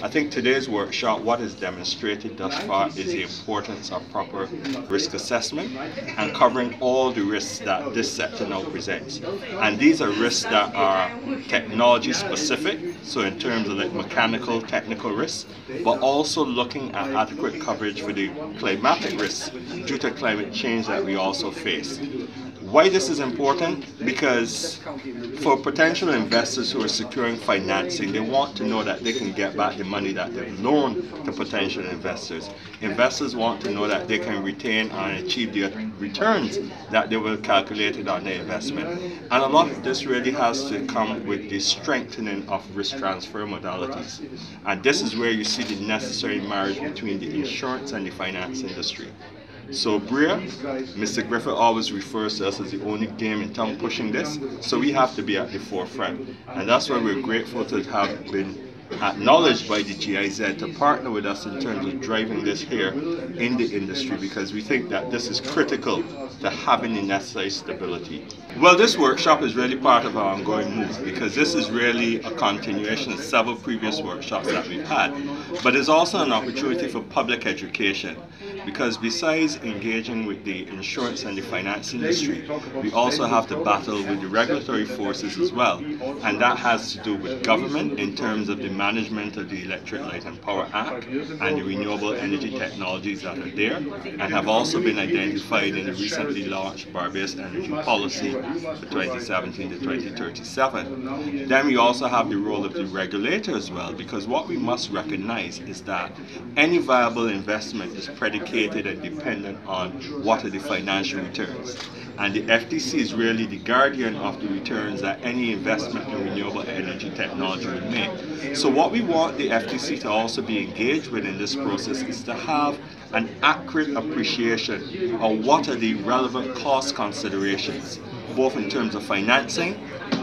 I think today's workshop, what is demonstrated thus far is the importance of proper risk assessment and covering all the risks that this sector now presents. And these are risks that are technology specific, so in terms of like mechanical, technical risks, but also looking at adequate coverage for the climatic risks due to climate change that we also face. Why this is important? Because for potential investors who are securing financing, they want to know that they can get back the money that they've loaned to potential investors. Investors want to know that they can retain and achieve the returns that they will calculate on their investment. And a lot of this really has to come with the strengthening of risk transfer modalities. And this is where you see the necessary marriage between the insurance and the finance industry. So BREA, Mr. Griffith always refers to us as the only game in town pushing this, so we have to be at the forefront. And that's why we're grateful to have been acknowledged by the GIZ to partner with us in terms of driving this here in the industry, because we think that this is critical to having the necessary stability. Well, this workshop is really part of our ongoing move, because this is really a continuation of several previous workshops that we've had, but it's also an opportunity for public education, because besides engaging with the insurance and the finance industry, we also have to battle with the regulatory forces as well, and that has to do with government in terms of the management of the Electric Light and Power Act and the renewable energy technologies that are there, and have also been identified in the recently launched Barbados Energy Policy for 2017 to 2037. Then we also have the role of the regulator as well, because what we must recognize is that any viable investment is predicated and dependent on what are the financial returns. And the FTC is really the guardian of the returns that any investment in renewable energy technology would make. So what we want the FTC to also be engaged with in this process is to have an accurate appreciation of what are the relevant cost considerations, both in terms of financing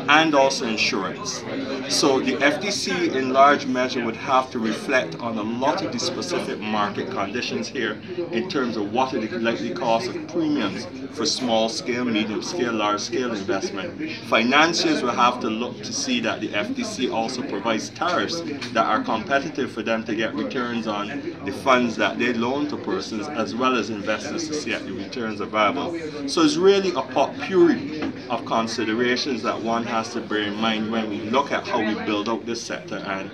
and also insurance. So the FTC in large measure would have to reflect on a lot of the specific market conditions here in terms of what are the likely costs of premiums for small scale, medium scale, large scale investment. Financiers will have to look to see that the FTC also provides tariffs that are competitive for them to get returns on the funds that they loan to persons, as well as investors to see that the returns are viable. So it's really a potpourri of considerations that one has to bear in mind when we look at how we build out this sector, and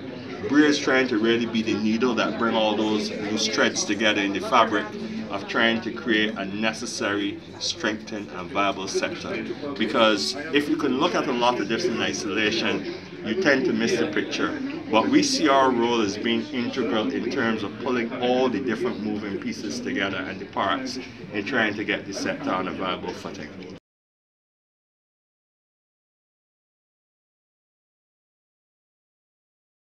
BREA is trying to really be the needle that bring all those loose threads together in the fabric of trying to create a necessary, strengthened and viable sector. Because if you can look at a lot of this in isolation, you tend to miss the picture. But we see our role as being integral in terms of pulling all the different moving pieces together and the parts in trying to get the sector on a viable footing.